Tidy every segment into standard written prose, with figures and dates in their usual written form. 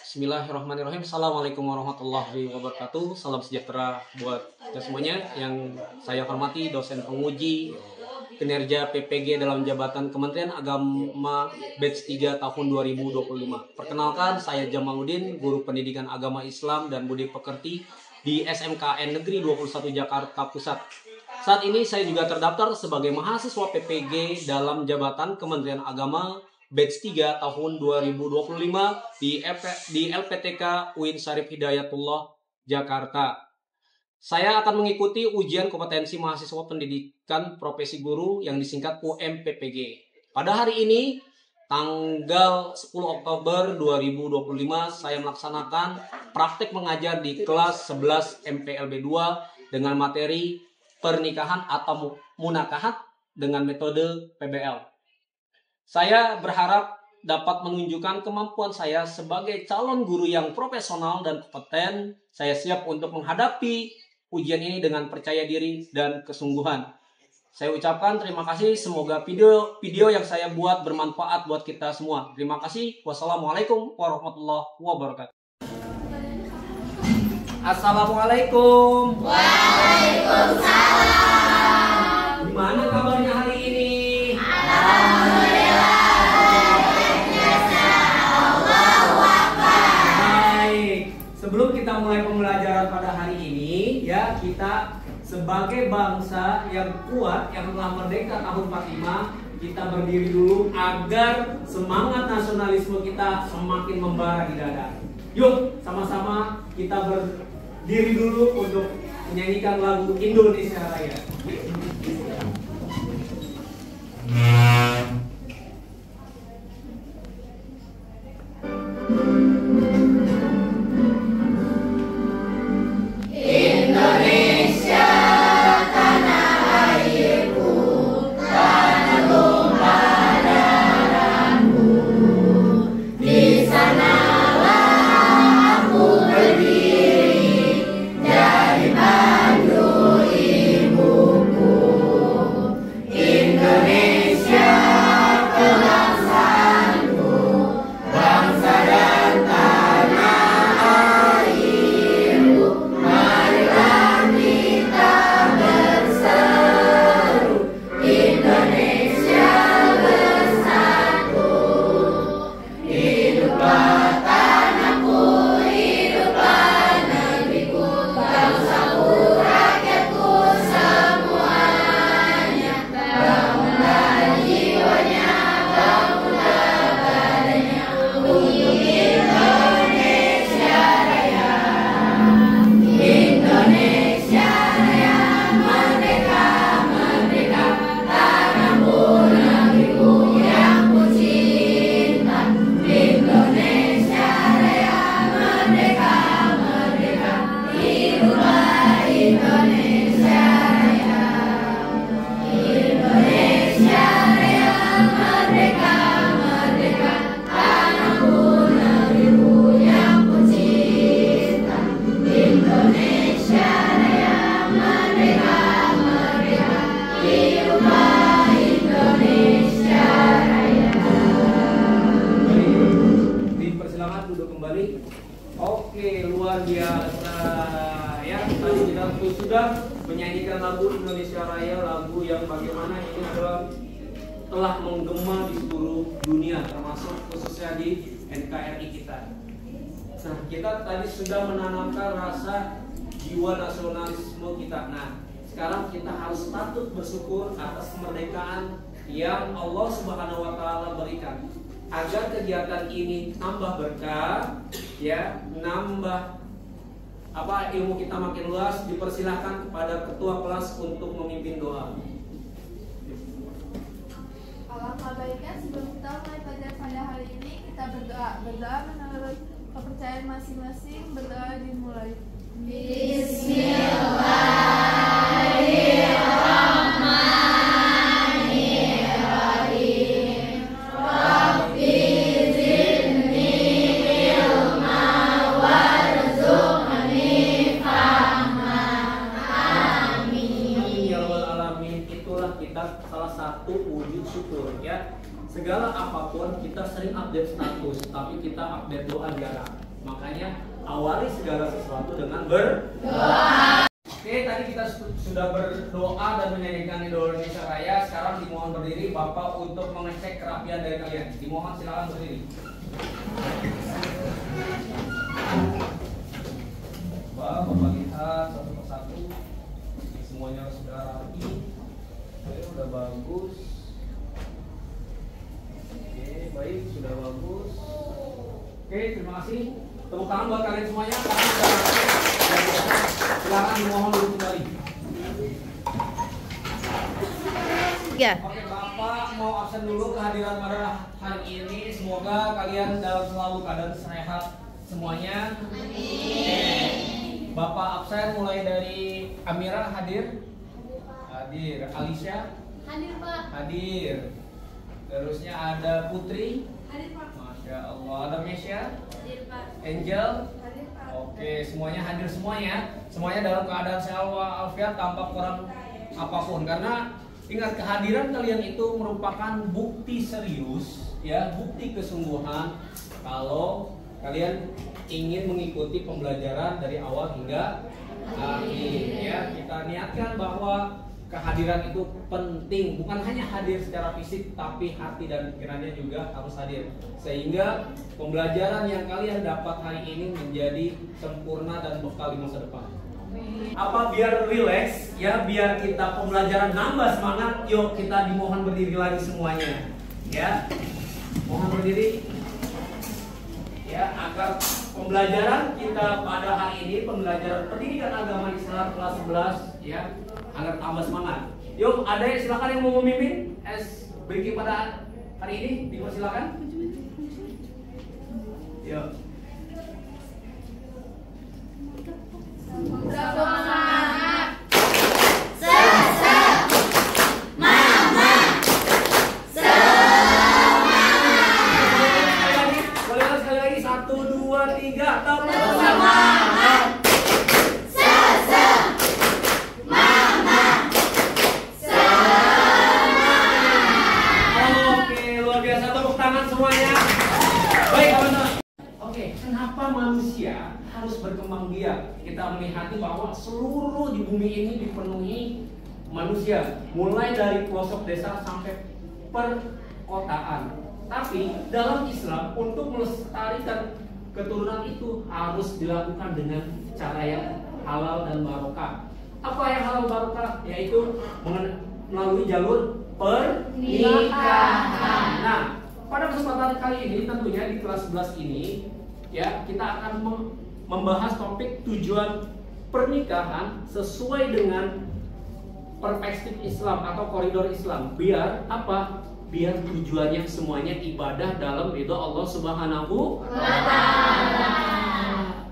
Bismillahirrahmanirrahim. Assalamualaikum warahmatullahi wabarakatuh. Salam sejahtera buat kita semuanya. Yang saya hormati dosen penguji kinerja PPG dalam jabatan Kementerian Agama batch 3 tahun 2025. Perkenalkan, saya Jamaluddin, guru pendidikan agama Islam dan budi pekerti di SMKN Negeri 21 Jakarta Pusat. Saat ini saya juga terdaftar sebagai mahasiswa PPG dalam jabatan Kementerian Agama batch 3 tahun 2025 di LPTK UIN Syarif Hidayatullah Jakarta. Saya akan mengikuti ujian kompetensi mahasiswa pendidikan profesi guru yang disingkat UMPPG. Pada hari ini, tanggal 10 Oktober 2025, saya melaksanakan praktek mengajar di kelas 11 MPLB 2 dengan materi pernikahan atau munakahat dengan metode PBL. Saya berharap dapat menunjukkan kemampuan saya sebagai calon guru yang profesional dan kompeten. Saya siap untuk menghadapi ujian ini dengan percaya diri dan kesungguhan. Saya ucapkan terima kasih. Semoga video yang saya buat bermanfaat buat kita semua. Terima kasih. Wassalamualaikum warahmatullahi wabarakatuh. Assalamualaikum. Waalaikumsalam. Gimana kabarnya hari ini? Sebelum kita mulai pembelajaran pada hari ini, ya, kita sebagai bangsa yang kuat, yang telah merdeka tahun 45, kita berdiri dulu agar semangat nasionalisme kita semakin membara di dada. Yuk, sama-sama kita berdiri dulu untuk menyanyikan lagu Indonesia Raya. Sudah menyanyikan lagu Indonesia Raya, lagu yang bagaimana ini adalah telah menggema di seluruh dunia, termasuk khususnya di NKRI kita. Nah, kita tadi sudah menanamkan rasa jiwa nasionalisme kita. Nah, sekarang kita harus patut bersyukur atas kemerdekaan yang Allah Subhanahu wa Ta'ala berikan. Agar kegiatan ini nambah berkah, ya, nambah ilmu kita makin luas, dipersilahkan kepada ketua kelas untuk memimpin doa. Alangkah baiknya sebelum kita mulai belajar pada hari ini, kita berdoa menurut kepercayaan masing-masing. Berdoa dimulai. Bismillahirrahmanirrahim. Rabbi zidni ilma warzuqni fahma. Amin. Ya Rabbal Alamin. Itulah adalah kita salah satu wujud syukur ya. Segala apapun kita sering update status, tapi kita update doa jarang. Makanya awali segala sesuatu dengan berdoa. Oke, tadi kita sudah berdoa dan menyanyikan Indonesia Raya. Sekarang dimohon berdiri Bapak untuk mengecek kerapian dari kalian. Dimohon silakan berdiri. Bapak lihat satu persatu. Semuanya sudah rapi. Oke, sudah bagus. Oke, baik, sudah bagus. Oke, terima kasih. Tepuk tangan buat kalian semuanya. Silakan dimohon duduk kembali. Ya. Oke, Bapak mau absen dulu kehadiran pada hari ini. Semoga kalian dalam selalu keadaan sehat semuanya. Amin. Bapak absen mulai dari Amira hadir. Hadir. Alicia Hadir, Pak. hadir. Terusnya ada Putri. Hadir, Pak. Masya Allah. Ada Mesya. Hadir, Pak. Angel. Hadir, Pak. Oke, semuanya hadir semuanya. Semuanya dalam keadaan sehat walafiat tanpa kurang apapun. Karena ingat, kehadiran kalian itu merupakan bukti serius ya, bukti kesungguhan kalau kalian ingin mengikuti pembelajaran dari awal hingga akhir ya. Kita niatkan bahwa kehadiran itu penting, bukan hanya hadir secara fisik tapi hati dan pikirannya juga harus hadir, sehingga pembelajaran yang kalian dapat hari ini menjadi sempurna dan bekal di masa depan. Apa biar relax ya, biar kita pembelajaran nambah semangat, yuk kita dimohon berdiri lagi semuanya ya. Mohon berdiri ya, agar pembelajaran kita pada hari ini, pembelajaran pendidikan agama Islam kelas 11 ya, agar tambah semangat. Yuk, ada yang silakan yang mau memimpin SBG pada hari ini, dipersilakan. Yuk. Semangat. Sekali lagi, 1, 2, 3, tepuk semangat. Oke, luar biasa, tepuk tangan semuanya. Baik, teman-teman. Oke, kenapa manusia harus berkembang biak? Kita melihat bahwa seluruh di bumi ini dipenuhi manusia, mulai dari pelosok desa sampai perkotaan. Tapi dalam Islam, untuk melestarikan keturunan itu harus dilakukan dengan cara yang halal dan barokah. Apa yang halal barokah? Yaitu melalui jalur pernikahan. Nah, pada kesempatan kali ini tentunya di kelas 11 ini ya, kita akan membahas topik tujuan pernikahan sesuai dengan perspektif Islam atau koridor Islam. Biar apa? Biar tujuannya semuanya ibadah dalam ridho Allah Subhanahu wa Ta'ala.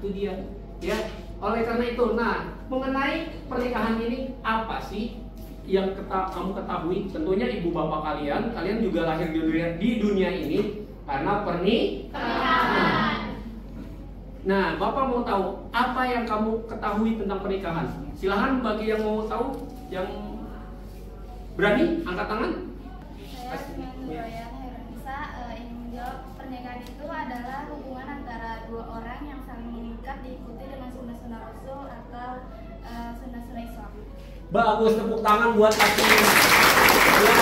Itu dia. Ya. Oleh karena itu, nah, mengenai pernikahan ini apa sih yang kamu ketahui? Tentunya ibu bapak kalian juga lahir di dunia ini karena pernikahan. Nah, bapak mau tahu apa yang kamu ketahui tentang pernikahan? Silahkan bagi yang mau tahu, yang berani angkat tangan. Saya dengan Nuraya Heronisa ingin menjawab, pernikahan itu adalah hubungan antara dua orang yang saling mengikat diikuti dengan sunnah-sunnah Rasul atau sunnah-sunnah Islam. Bagus, tepuk tangan buat aku. Ya.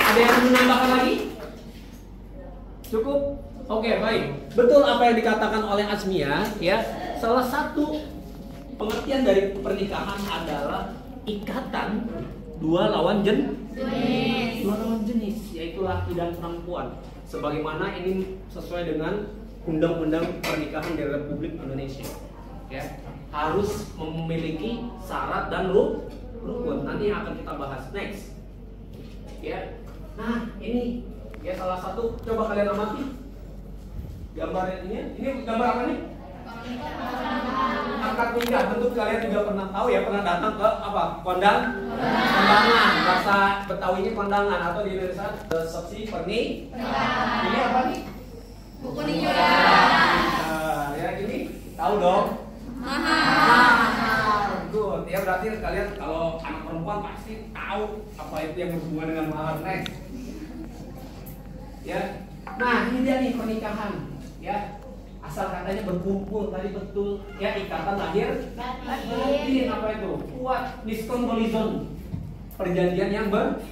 Ada yang menambahkan lagi? Cukup? Oke, baik. Betul apa yang dikatakan oleh Azmia ya. Salah satu pengertian dari pernikahan adalah ikatan dua lawan jenis, yaitu laki dan perempuan. Sebagaimana ini sesuai dengan Undang-Undang Pernikahan di Republik Indonesia. Ya, harus memiliki syarat dan rukun. Nanti yang akan kita bahas next. Ya. Nah, ini ya salah satu, coba kalian amati gambar ini gambar apa nih? Akad nikah. Tentu kalian juga pernah tahu ya, pernah datang ke apa? Kondangan. Bahasa Betawinya kondangan atau di Indonesia resepsi pernikahan. Ini apa nih? Buku nikah. Ya ini tahu dong. Mahar. Good ya berarti kalian kalau anak perempuan pasti tahu apa itu yang berhubungan dengan mahar. Next. Ya. Nah, ini dia nih pernikahan, ya. Asal katanya berkumpul tadi betul, ya ikatan lahir batin. Apa itu? Kuat, diskon golizon. Perjanjian yang berat,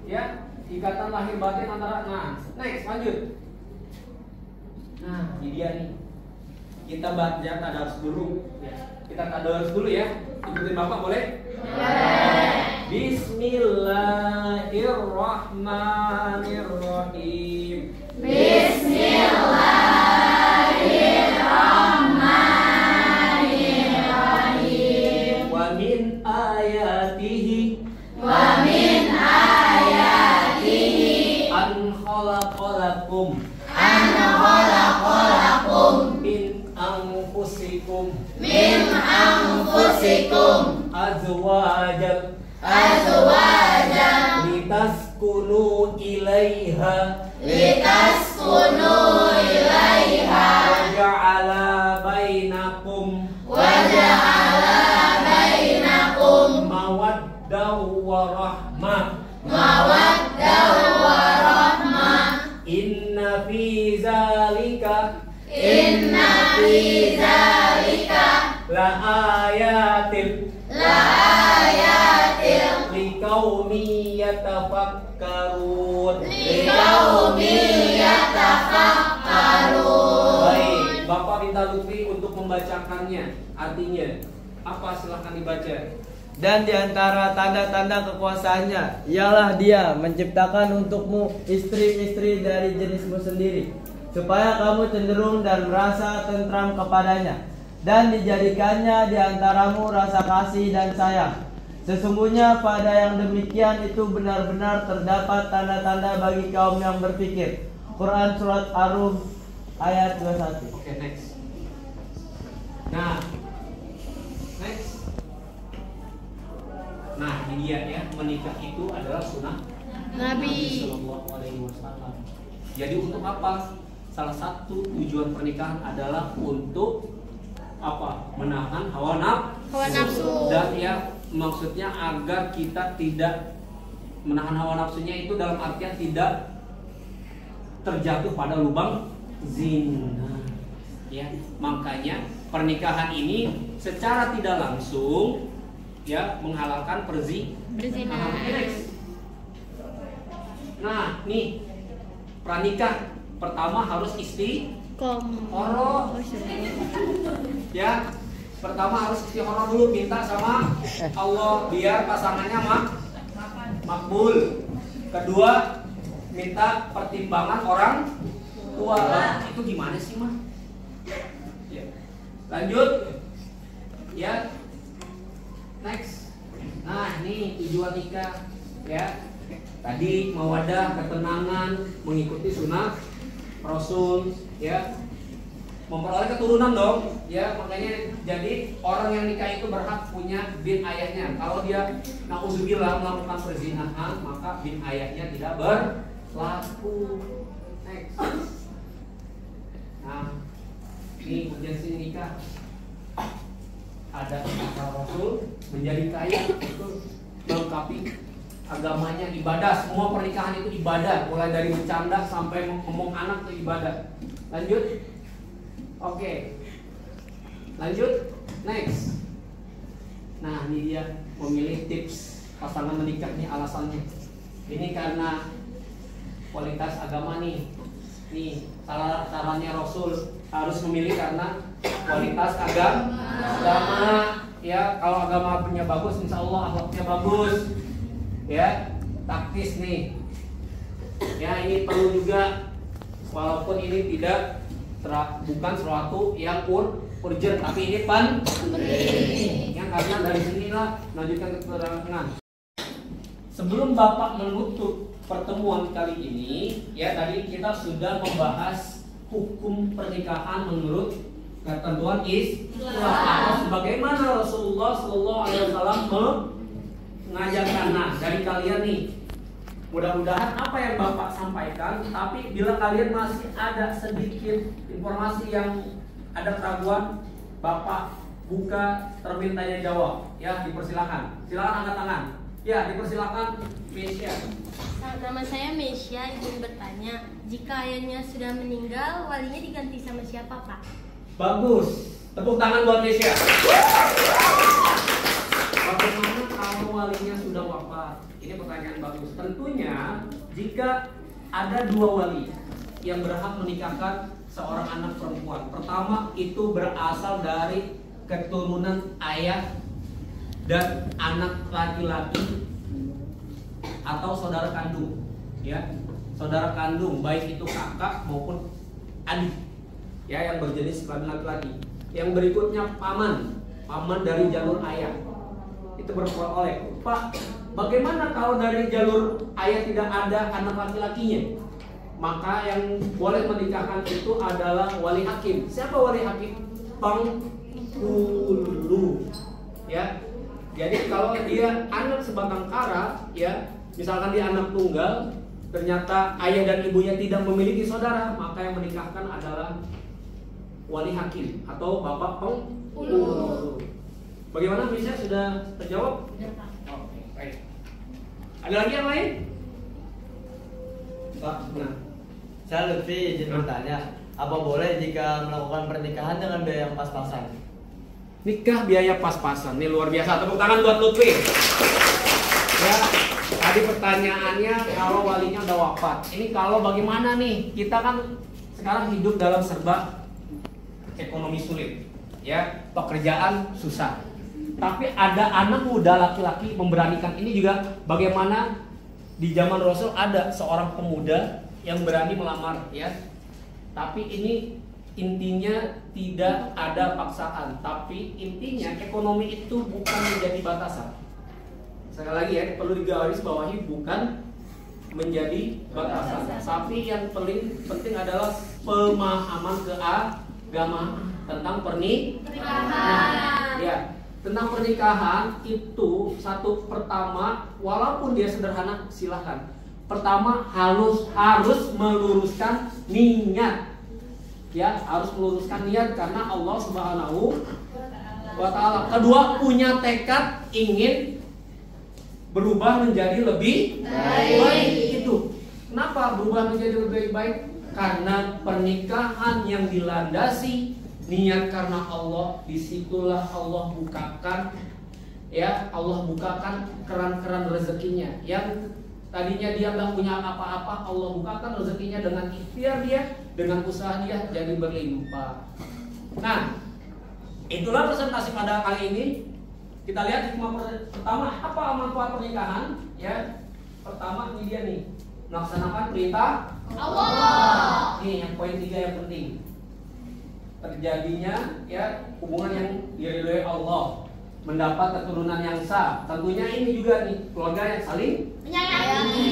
ya. Ikatan lahir batin antara. Nah, next lanjut. Nah, ini dia nih. Kita baca tadarus dulu. Ya. Kita tadarus dulu ya. Ikutin Bapak boleh? Boleh. Bismillahirrahmanirrahim. Bismillahirrahmanirrahim. Wa min ayatihi an khalaqalakum min anfusikum azwajan litaskunu ilaiha wa ja'ala bainakum mawaddah wa rahmah inna fi zalika la ayatin liqaumi yatafakkarun. Baik, Bapak minta Lutfi untuk membacakannya. Artinya apa? Silahkan dibaca. Dan di antara tanda-tanda kekuasaannya ialah Dia menciptakan untukmu istri-istri dari jenismu sendiri, supaya kamu cenderung dan merasa tentram kepadanya, dan dijadikannya di antaramu rasa kasih dan sayang. Sesungguhnya pada yang demikian itu benar-benar terdapat tanda-tanda bagi kaum yang berpikir. Quran Surat Ar-Rum ayat 21. Oke, next. Nah, next. Nah, ini dia ya, menikah itu adalah sunnah Nabi Sallallahu Alaihi Wasallam. Jadi untuk apa? Salah satu tujuan pernikahan adalah untuk apa? Menahan hawa nafsu. Dan ya maksudnya agar kita tidak menahan hawa nafsunya itu dalam artian tidak terjatuh pada lubang zina. Ya, makanya pernikahan ini secara tidak langsung ya menghalalkan perzinahan. Nah, nih pranikah pertama harus istiqoroh. Ya, pertama harus istiqoroh dulu, minta sama Allah biar pasangannya makbul. Kedua, minta pertimbangan orang tua. Itu gimana sih, Mah? Ya. Lanjut. Ya. Next. Nah, ini tujuan nikah ya. Tadi mawadah, ketenangan, mengikuti sunnah Rasul ya. Memperoleh keturunan dong ya. Makanya jadi orang yang nikah itu berhak punya bin ayahnya. Kalau dia nauzubillah melakukan perzinahan, maka bin ayahnya tidak berlaku. Next. Nah, ini urgensi nikah. Ada kata Rasul menjadi kaya itu melengkapi agamanya, ibadah. Semua pernikahan itu ibadah, mulai dari bercanda sampai ngomong anak itu ibadah. Lanjut. Oke. Lanjut. Next. Nah, ini dia memilih tips pasangan menikah nih alasannya. Ini karena kualitas agama nih. Nih, sarannya Rasul harus memilih karena kualitas agama ya. Kalau agama punya bagus, insya Allah akhlaknya bagus ya. Taktis nih ya, ini perlu juga walaupun ini tidak bukan sesuatu yang urgent, tapi ini penting ya, karena dari sinilah melanjutkan keterangan. Sebelum Bapak menutup pertemuan kali ini ya, tadi kita sudah membahas hukum pernikahan menurut ketentuan Islam. Sebagaimana Rasulullah Sallallahu Alaihi Wasallam mengajarkan. Nah, dari kalian nih, mudah-mudahan apa yang Bapak sampaikan. Tapi bila kalian masih ada sedikit informasi yang ada keraguan, Bapak buka termin tanya jawab. Ya, dipersilakan. Silakan angkat tangan. Ya, dipersilakan Mesya. Nama saya Mesya, izin bertanya, jika ayahnya sudah meninggal, walinya diganti sama siapa, Pak? Bagus. Tepuk tangan buat Mesya. Bagaimana kalau walinya sudah wafat? Ini pertanyaan bagus. Tentunya jika ada dua wali yang berhak menikahkan seorang anak perempuan. Pertama, itu berasal dari keturunan ayah dan anak laki-laki atau saudara kandung, ya, saudara kandung, baik itu kakak maupun adik, ya, yang berjenis kelamin laki-laki. Yang berikutnya paman dari jalur ayah, itu berperoleh. Pak, bagaimana kalau dari jalur ayah tidak ada anak laki-lakinya? Maka yang boleh menikahkan itu adalah wali hakim. Siapa wali hakim? Penghulu, ya. Jadi kalau dia anak sebatang kara, ya, misalkan dia anak tunggal, ternyata ayah dan ibunya tidak memiliki saudara, maka yang menikahkan adalah wali hakim atau bapak penghulu. Bagaimana, bisa sudah terjawab? Oke, baik. Ada lagi yang lain? Pak, nah. Saya Lutfi izin bertanya, apa boleh jika melakukan pernikahan dengan biaya yang pas-pasan? Nikah biaya pas-pasan, ini luar biasa. Tepuk tangan buat Lutfi. Ya, tadi pertanyaannya kalau walinya udah wafat. Ini kalau bagaimana nih? Kita kan sekarang hidup dalam serba ekonomi sulit, ya, pekerjaan susah. Tapi ada anak muda laki-laki memberanikan. Ini juga bagaimana di zaman Rasul ada seorang pemuda yang berani melamar, ya. Tapi ini intinya tidak ada paksaan, tapi intinya ekonomi itu bukan menjadi batasan. Sekali lagi ya, perlu digarisbawahi, bukan menjadi batasan. Tapi yang paling penting adalah pemahaman keagamaan tentang pernikahan. Ya, tentang pernikahan itu satu, pertama, walaupun dia sederhana, silahkan. Pertama, harus meluruskan niat. Ya, harus meluruskan niat karena Allah Subhanahu wa Ta'ala. Kedua, punya tekad ingin berubah menjadi lebih baik. Itu kenapa berubah menjadi lebih baik? Karena pernikahan yang dilandasi niat karena Allah, disitulah Allah bukakan, ya, Allah bukakan keran-keran rezekinya. Yang tadinya dia nggak punya apa-apa, Allah bukakan rezekinya dengan ikhtiar dia, dengan usaha dia, jadi berlimpah. Nah, itulah presentasi pada kali ini. Kita lihat hikmah pertama, apa manfaat pernikahan? Ya, pertama ini dia nih, melaksanakan perintah Allah. Nih yang poin 3 yang penting. Terjadinya, ya, hubungan yang diridhoi Allah, mendapat keturunan yang sah. Tentunya ini juga nih, keluarga yang saling menyayangi.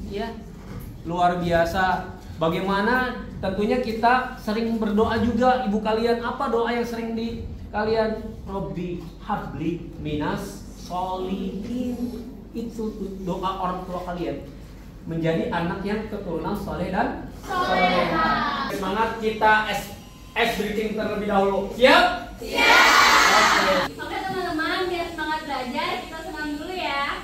Ya, luar biasa. Bagaimana tentunya kita sering berdoa juga. Ibu kalian, apa doa yang sering di kalian? Robbi habli minas solihin. Itu doa orang tua kalian, menjadi anak yang keturunan soleh dan soleha. Semangat, kita es breathing terlebih dahulu. Siap? Siap. Oke teman-teman, biar semangat belajar, kita senam dulu ya.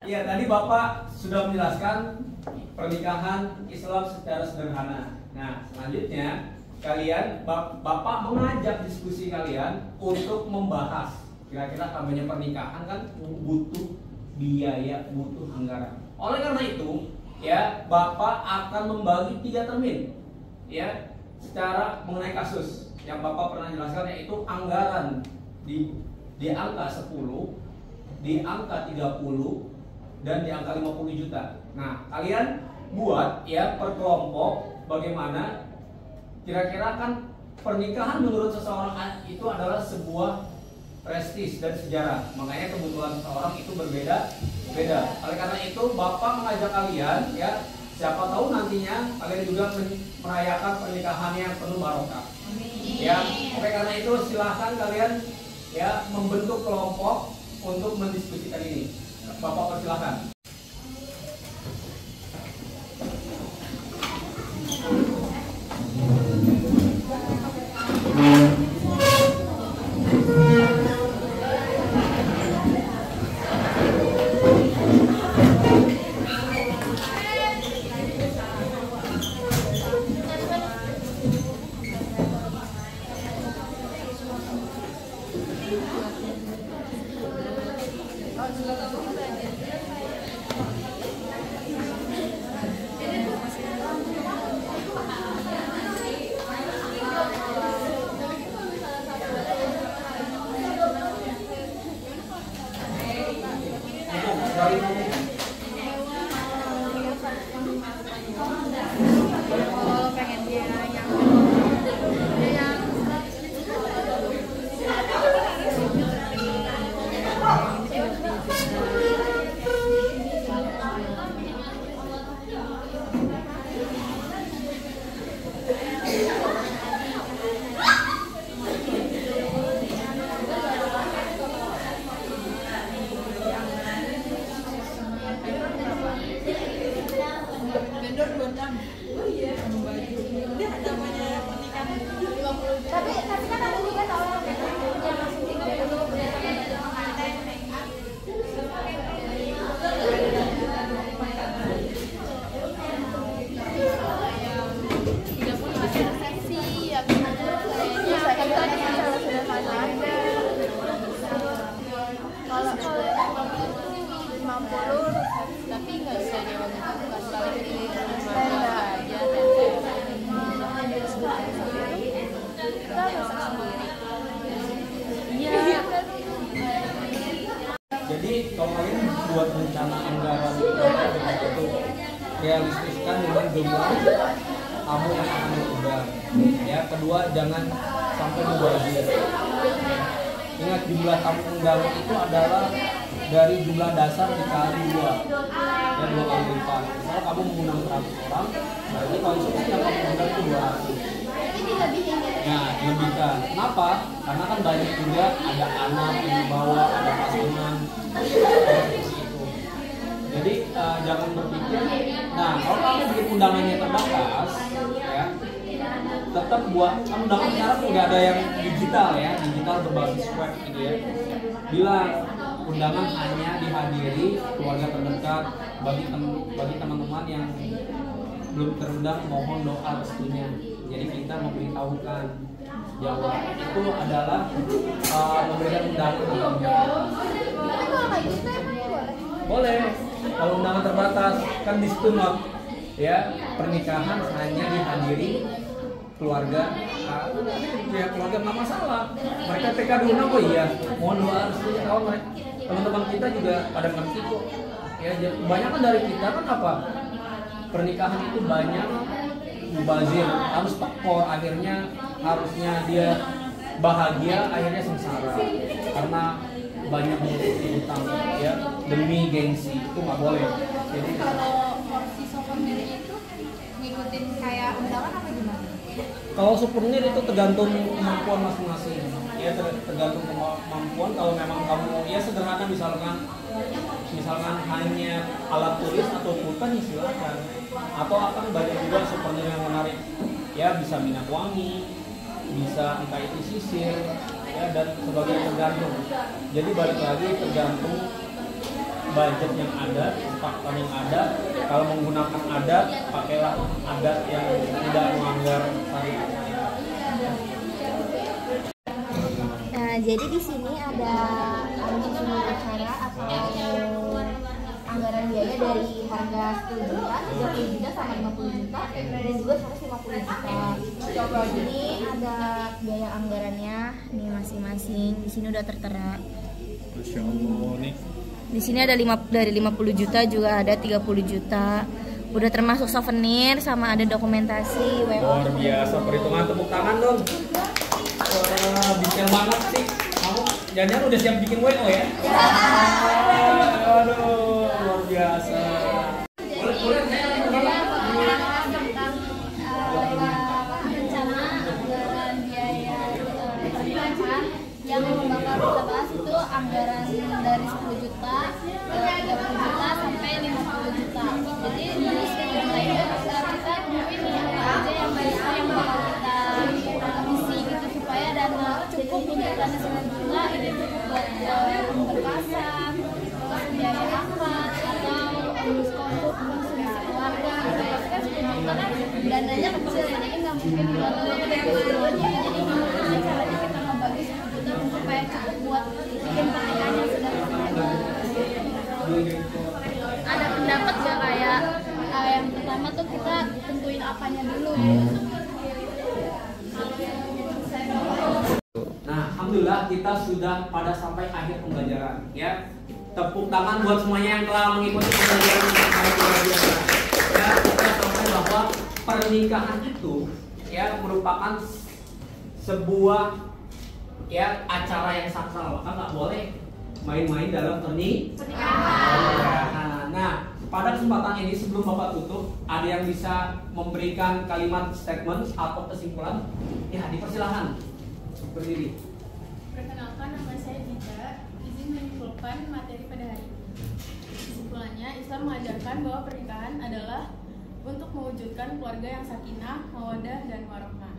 Ya, tadi Bapak sudah menjelaskan pernikahan Islam secara sederhana. Nah, selanjutnya kalian Bapak mengajak diskusi kalian untuk membahas kira-kira namanya pernikahan kan butuh biaya, butuh anggaran. Oleh karena itu, ya Bapak akan membagi 3 termin, ya, secara mengenai kasus yang Bapak pernah jelaskan, yaitu anggaran di angka 10, di angka 30, dan di angka 50 juta. Nah, kalian buat ya per kelompok bagaimana kira-kira kan pernikahan menurut seseorang itu adalah sebuah prestis dan sejarah. Makanya kebutuhan seseorang itu berbeda-beda. Oleh karena itu Bapak mengajak kalian ya, siapa tahu nantinya kalian juga merayakan pernikahan yang penuh barokah. Ya, oleh karena itu silahkan kalian ya membentuk kelompok untuk mendiskusikan ini. Bapak persilahkan. Jadi kalau kalian buat rencana anggaran itu realistiskan dengan jumlah tamu yang akan diundang. Ya, kedua jangan sampai mubazir. Ingat jumlah tamu undangan itu adalah dari jumlah dasar dikali 2, ya 2 kali lipat. Misal kamu mengundang 100 orang, berarti konsumsi yang kamu undang itu 200. Ya, dilebihkan. Kenapa? Karena kan banyak juga ada anak yang dibawa, ada pasangan seperti itu. Jadi jangan berpikir. Nah, kalau kamu bikin undangannya terbatas, ya tetap buat kan undangan sekarang udah ada yang digital ya, digital berbasis web gitu ya. Bilang undangan hanya dihadiri keluarga terdekat, bagi teman-teman yang belum terundang mohon doa restunya. Jadi kita memberitahukan jawab itu adalah memberikan undangan. Boleh kalau undangan terbatas kan di situ ya pernikahan hanya dihadiri keluarga, ya keluarga nggak masalah. Mereka TK dulu, oh iya, mohon doa restunya. Kalau teman-teman kita juga pada ngerti kok. Ya, kebanyakan dari kita kan apa? Pernikahan itu banyak mubazir, harus tekor, akhirnya harusnya dia bahagia, akhirnya sengsara karena banyak mengikuti utang, ya demi gengsi, itu nggak boleh. Jadi Kalau porsi souvenir itu ngikutin kayak undangan apa gimana? kalau souvenir itu tergantung kemampuan masing-masing, ya tergantung kemampuan. Kalau memang kamu ya sederhana, misalkan hanya alat tulis atau pulpen, ya silakan. Atau akan banyak juga souvenir yang menarik, ya bisa minyak wangi, bisa entah itu sisir, ya dan sebagainya, tergantung. Jadi balik lagi tergantung budget yang ada, kesepakatan yang ada. Kalau menggunakan adat, pakailah adat yang tidak melanggar syariat. Nah, jadi di sini ada susunan acara atau anggaran biaya dari harga 10 juta, 30 juta sama 50 juta, dan juga 150 juta. Jadi ada biaya anggarannya nih masing-masing. Di sini udah tertera. Masya Allah nih. Di sini ada dari 50 juta juga ada 30 juta. Udah termasuk souvenir sama ada dokumentasi WO. Luar biasa, perhitungan tepuk tangan dong. Wah, detail banget sih. Kamu jangan udah siap bikin WO ya? Aduh, luar biasa. Boleh saya Tentang rencana anggaran biaya pernikahan yang bakal kita bahas itu anggaran dari 10 juta, 30 juta sampai 50 juta. Jadi di 10 juta itu kita mungkin apa aja yang bakal kita isi gitu supaya dana cukup untuk dana 10 juta ini cukup buat berpasak, biaya akad atau urus konsumsi keluarga gitu. Pasti kan 10 juta kan dananya kecil, jadi nggak mungkin semuanya. Jadi gimana caranya kita ngebagi 10 juta supaya cukup buat bikin pernikahan yang sederhana. Ada pendapat gak kayak yang pertama tuh kita tentuin apanya dulu gitu. Nah, alhamdulillah kita sudah pada sampai akhir pembelajaran, ya. Tepuk tangan buat semuanya yang telah mengikuti pembelajaran yang sangat luar biasa. Ya, kita sampai bahwa pernikahan itu ya merupakan sebuah ya acara yang sakral, maka nggak boleh main-main dalam pernikahan. Nah, pada kesempatan ini sebelum Bapak tutup, ada yang bisa memberikan kalimat statement atau kesimpulan? Ya, dipersilahkan berdiri. Perkenalkan, nama saya Dita. Izin menyimpulkan materi pada hari ini. Kesimpulannya, Islam mengajarkan bahwa pernikahan adalah untuk mewujudkan keluarga yang sakinah, mawaddah, dan warohmah.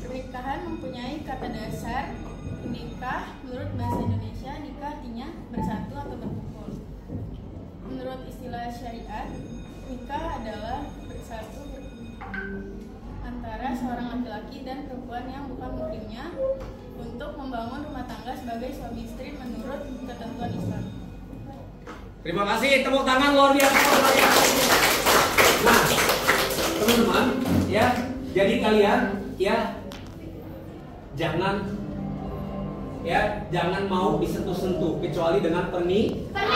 Pernikahan mempunyai kata dasar nikah. Menurut bahasa Indonesia, nikah artinya bersatu atau berkumpul. Menurut istilah syariat, nikah adalah bersatu berkumpul antara seorang laki-laki dan perempuan yang bukan muhrimnya untuk membangun rumah tangga sebagai suami istri menurut ketentuan Islam. Terima kasih, tepuk tangan luar biasa. Nah, teman-teman, ya, jadi kalian ya jangan mau disentuh-sentuh kecuali dengan pernikahan.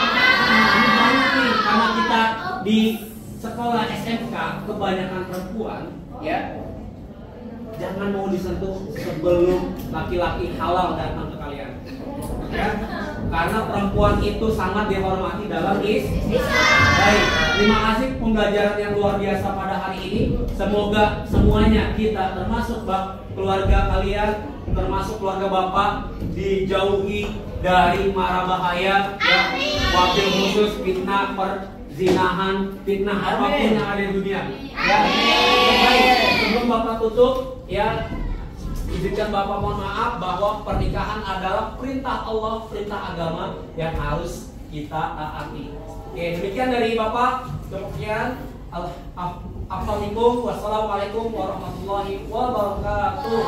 Ini banyak nih, karena kita di sekolah SMK kebanyakan perempuan, ya. Jangan mau disentuh sebelum laki-laki halal datang ke kalian. Ya, karena perempuan itu sangat dihormati dalam Islam. Baik, terima kasih pembelajaran yang luar biasa pada hari ini. Semoga semuanya kita termasuk keluarga kalian, termasuk keluarga Bapak dijauhi dari mara bahaya, ya, wabil khusus fitnah perzinahan, fitnah apapun yang ada di dunia. Ya, baik, sebelum Bapak tutup, ya. Izinkan Bapak mohon maaf bahwa pernikahan adalah perintah Allah, perintah agama yang harus kita taati. Oke, demikian dari Bapak. Demikian. Assalamualaikum warahmatullahi wabarakatuh.